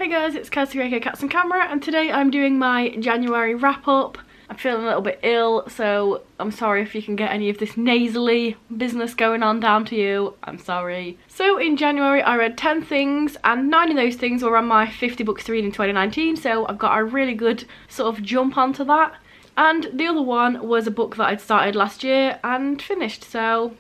Hey guys, it's Kirsty aka Cats and Camera, and today I'm doing my January wrap up. I'm feeling a little bit ill, so I'm sorry if you can get any of this nasally business going on down to you. I'm sorry. So in January I read 10 things, and 9 of those things were on my 50 books to read in 2019, so I've got a really good sort of jump onto that. And the other one was a book that I'd started last year and finished, so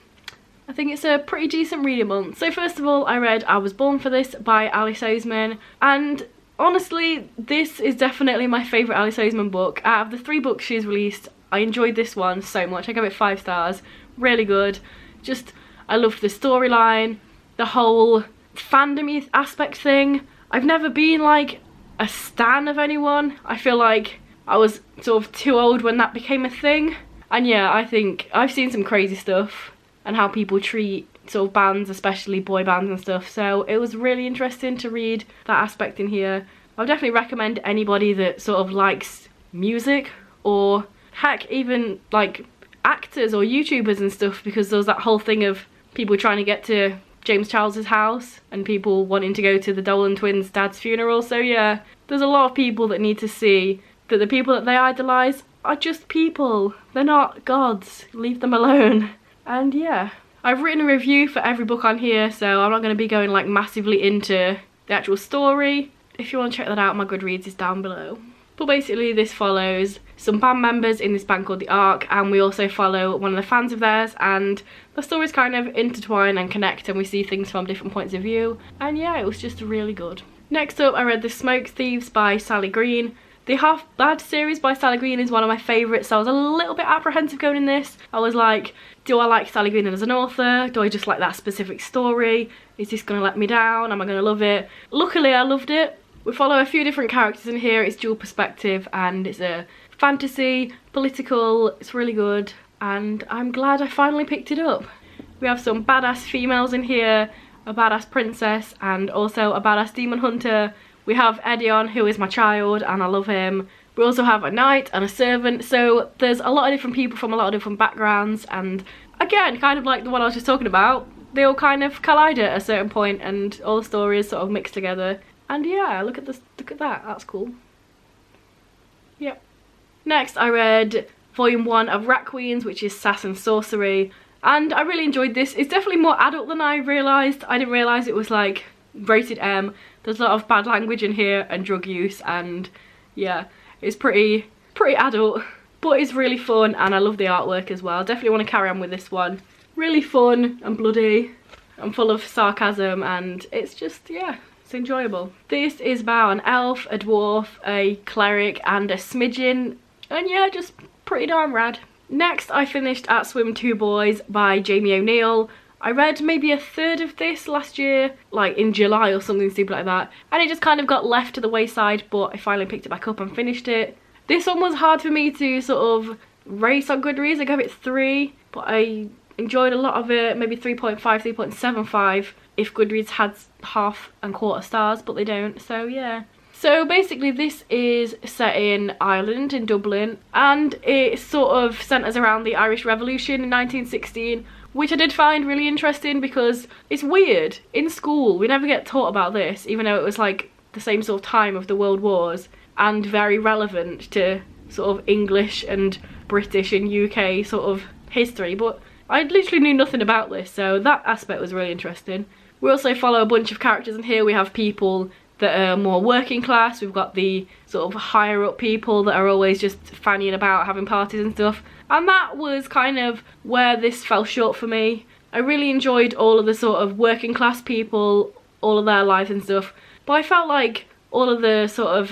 I think it's a pretty decent reading month. So first of all, I read I Was Born for This by Alice Oseman, and honestly, this is definitely my favourite Alice Oseman book. Out of the 3 books she's released, I enjoyed this one so much. I gave it 5 stars. Really good. Just, I loved the storyline, the whole fandom aspect thing. I've never been like a stan of anyone. I feel like I was sort of too old when that became a thing. And yeah, I think I've seen some crazy stuff and how people treat sort of bands, especially boy bands and stuff, so it was really interesting to read that aspect in here. I would definitely recommend anybody that sort of likes music, or heck, even like actors or YouTubers and stuff, because there's that whole thing of people trying to get to James Charles's house and people wanting to go to the Dolan twins' dad's funeral. So yeah, there's a lot of people that need to see that the people that they idolise are just people. They're not gods. Leave them alone. And yeah, I've written a review for every book on here, so I'm not going to be going like massively into the actual story. If you want to check that out, my Goodreads is down below. But basically this follows some band members in this band called The Ark, and we also follow one of the fans of theirs, and the stories kind of intertwine and connect, and we see things from different points of view. And yeah, it was just really good. Next up, I read The Smoke Thieves by Sally Green. The Half Bad series by Sally Green is one of my favourites, so I was a little bit apprehensive going in this. I was like, do I like Sally Green as an author? Do I just like that specific story? Is this going to let me down? Am I going to love it? Luckily I loved it. We follow a few different characters in here. It's dual perspective and it's a fantasy, political, it's really good, and I'm glad I finally picked it up. We have some badass females in here, a badass princess, and also a badass demon hunter. We have Edion, who is my child, and I love him. We also have a knight and a servant, so there's a lot of different people from a lot of different backgrounds, and again, kind of like the one I was just talking about, they all kind of collide at a certain point, and all the stories sort of mix together. And yeah, look at this, look at that, that's cool. Yep. Next, I read Volume 1 of Rat Queens, which is Satin Sorcery, and I really enjoyed this. It's definitely more adult than I realised. I didn't realise it was like rated M. There's a lot of bad language in here and drug use, and yeah, it's pretty adult, but it's really fun, and I love the artwork as well. Definitely want to carry on with this one. Really fun and bloody and full of sarcasm, and it's just, yeah, it's enjoyable. This is about an elf, a dwarf, a cleric, and a smidgen, and yeah, just pretty darn rad. Next, I finished At Swim 2 Boys by Jamie O'Neill. I read maybe a third of this last year, like in July or something stupid like that, and it just kind of got left to the wayside, but I finally picked it back up and finished it. This one was hard for me to sort of race on Goodreads. I gave it 3, but I enjoyed a lot of it, maybe 3.5, 3.75 if Goodreads had half and quarter stars, but they don't, so yeah. So basically this is set in Ireland, in Dublin, and it sort of centres around the Irish Revolution in 1916, which I did find really interesting because it's weird. In school, we never get taught about this, even though it was like the same sort of time of the World Wars and very relevant to sort of English and British and UK sort of history, but I literally knew nothing about this, so that aspect was really interesting. We also follow a bunch of characters in here. We have people that are more working class, we've got the sort of higher up people that are always just fannying about, having parties and stuff, and that was kind of where this fell short for me. I really enjoyed all of the sort of working class people, all of their lives and stuff, but I felt like all of the sort of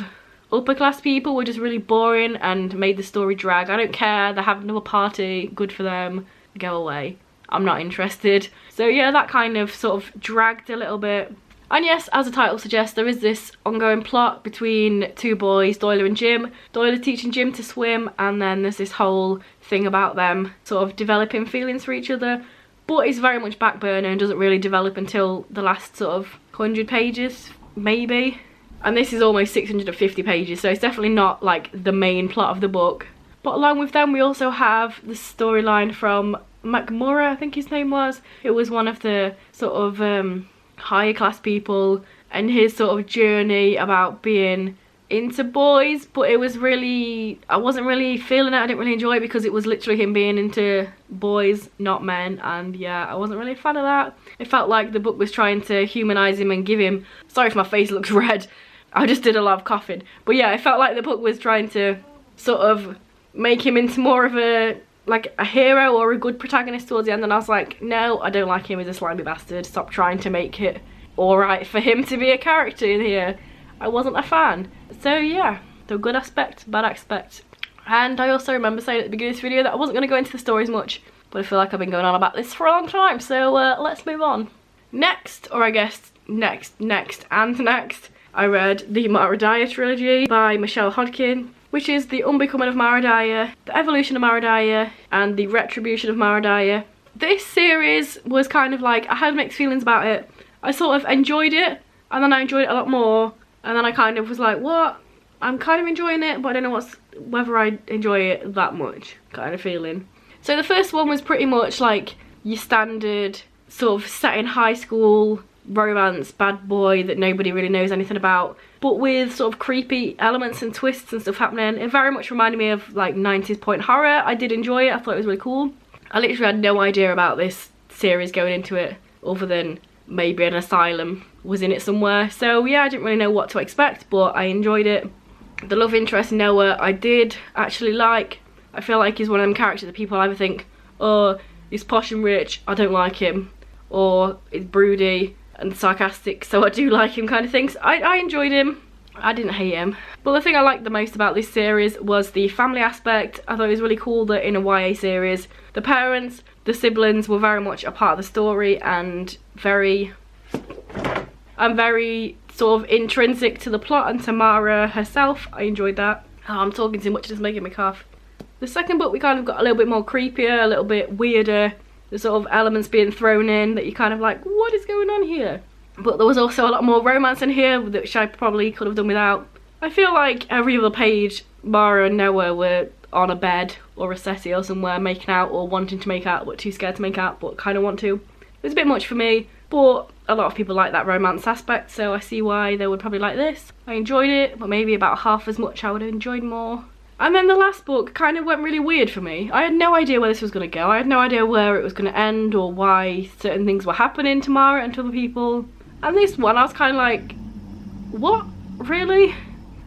upper class people were just really boring and made the story drag. I don't care, they're having another party, good for them, go away. I'm not interested. So yeah, that kind of sort of dragged a little bit. And yes, as the title suggests, there is this ongoing plot between 2 boys, Doyle and Jim. Doyle teaching Jim to swim, and then there's this whole thing about them sort of developing feelings for each other, but it's very much back burner and doesn't really develop until the last sort of 100 pages, maybe. And this is almost 650 pages, so it's definitely not like the main plot of the book. But along with them, we also have the storyline from McMurray, I think his name was. It was one of the sort of higher class people and his sort of journey about being into boys, but it was really, I wasn't really feeling it. I didn't really enjoy it because it was literally him being into boys, not men, and yeah, I wasn't really a fan of that. It felt like the book was trying to humanize him and give him, sorry if my face looks red, I just did a lot of coughing, but yeah, it felt like the book was trying to sort of make him into more of a, like a hero or a good protagonist towards the end, and I was like, no, I don't like him as a slimy bastard. Stop trying to make it alright for him to be a character in here. I wasn't a fan. So yeah, the good aspect, bad aspect. And I also remember saying at the beginning of this video that I wasn't going to go into the stories much, but I feel like I've been going on about this for a long time, so let's move on. Next, or I guess next, I read the Mara Daya trilogy by Michelle Hodkin, which is the Unbecoming of Mara Daya, the Evolution of Mara Daya, and the Retribution of Mara Daya. This series was kind of like, I had mixed feelings about it. I sort of enjoyed it, and then I enjoyed it a lot more, and then I kind of was like, what? I'm kind of enjoying it, but I don't know whether I enjoy it that much kind of feeling. So the first one was pretty much like your standard sort of set in high school romance bad boy that nobody really knows anything about, but with sort of creepy elements and twists and stuff happening. It very much reminded me of like 90s point horror. I did enjoy it. I thought it was really cool. I literally had no idea about this series going into it, other than maybe an asylum was in it somewhere. So yeah, I didn't really know what to expect, but I enjoyed it. The love interest Noah I did actually like. I feel like he's one of them characters that people either think, oh, he's posh and rich, I don't like him, or he's broody and sarcastic, so I do like him kind of things. I enjoyed him. I didn't hate him. But the thing I liked the most about this series was the family aspect. I thought it was really cool that in a YA series, the parents, the siblings were very much a part of the story and very sort of intrinsic to the plot and to Mara herself. I enjoyed that. Oh, I'm talking too much, it's making me cough. The second book we kind of got a little bit more creepier, a little bit weirder. The sort of elements being thrown in that you kind of like, what is going on here? But there was also a lot more romance in here, which I probably could have done without. I feel like every other page, Mara and Noah were on a bed or a settee or somewhere making out, or wanting to make out but too scared to make out but kind of want to. It was a bit much for me, but a lot of people like that romance aspect, so I see why they would probably like this. I enjoyed it, but maybe about half as much I would have enjoyed more. And then the last book kind of went really weird for me. I had no idea where this was going to go. I had no idea where it was going to end or why certain things were happening to Mara and to other people. And this one, I was kind of like, what? Really?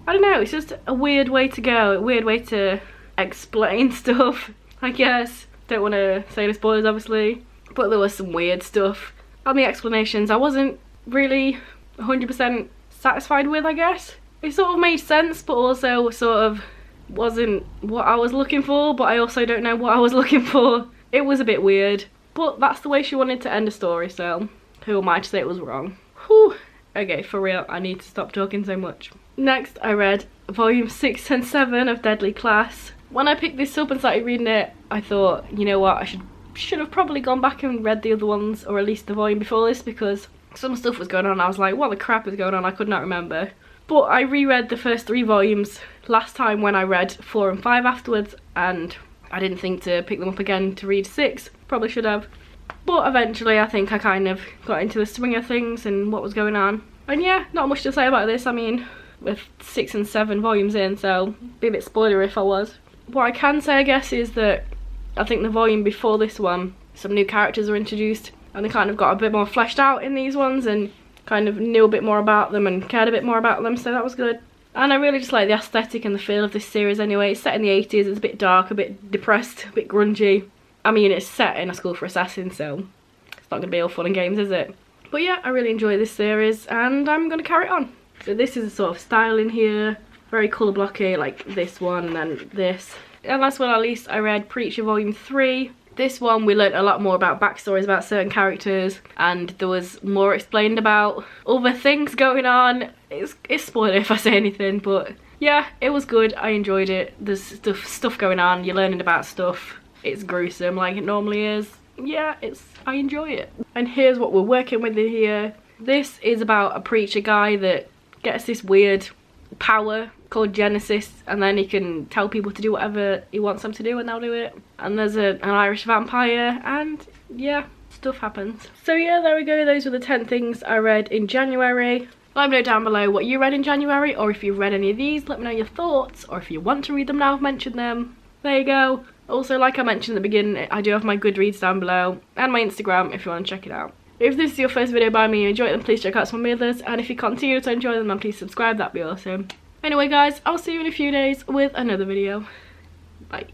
I don't know, it's just a weird way to go, a weird way to explain stuff, I guess. Don't want to say the spoilers, obviously, but there was some weird stuff. And the explanations I wasn't really 100% satisfied with, I guess. It sort of made sense, but also sort of wasn't what I was looking for, but I also don't know what I was looking for. It was a bit weird, but that's the way she wanted to end a story, so who am I to say it was wrong? Whew. Okay, for real, I need to stop talking so much. Next, I read volume 6 and 7 of Deadly Class. When I picked this up and started reading it, I thought, you know what, I should have probably gone back and read the other ones, or at least the volume before this, because some stuff was going on. I was like, what the crap is going on? I could not remember. But I reread the first 3 volumes last time when I read 4 and 5 afterwards, and I didn't think to pick them up again to read 6. Probably should have. But eventually I think I kind of got into the swing of things and what was going on. And yeah, not much to say about this. I mean, with 6 and 7 volumes in, so be a bit spoilery if I was. What I can say, I guess, is that I think the volume before this one, some new characters were introduced, and they kind of got a bit more fleshed out in these ones and kind of knew a bit more about them and cared a bit more about them, so that was good. And I really just like the aesthetic and the feel of this series anyway. It's set in the 80s, it's a bit dark, a bit depressed, a bit grungy. I mean, it's set in a school for assassins, so it's not going to be all fun and games, is it? But yeah, I really enjoy this series, and I'm going to carry it on. So this is a sort of style in here, very colour blocky, like this one and then this. And last but not least, I read Preacher Volume 3. This one we learnt a lot more about backstories about certain characters, and there was more explained about other things going on. It's spoiler if I say anything, but yeah, it was good. I enjoyed it. There's stuff going on, you're learning about stuff. It's gruesome like it normally is. Yeah, I enjoy it. And here's what we're working with in here. This is about a preacher guy that gets this weird power called Genesis, and then he can tell people to do whatever he wants them to do and they'll do it. And there's an Irish vampire, and yeah, stuff happens. So yeah, there we go. Those were the 10 things I read in January. Let me know down below what you read in January, or if you've read any of these, let me know your thoughts, or if you want to read them now I've mentioned them. There you go. Also, like I mentioned at the beginning, I do have my Goodreads down below, and my Instagram if you want to check it out. If this is your first video by me and you enjoy it, then please check out some of my others, and if you continue to enjoy them, then please subscribe, that'd be awesome. Anyway guys, I'll see you in a few days with another video. Bye.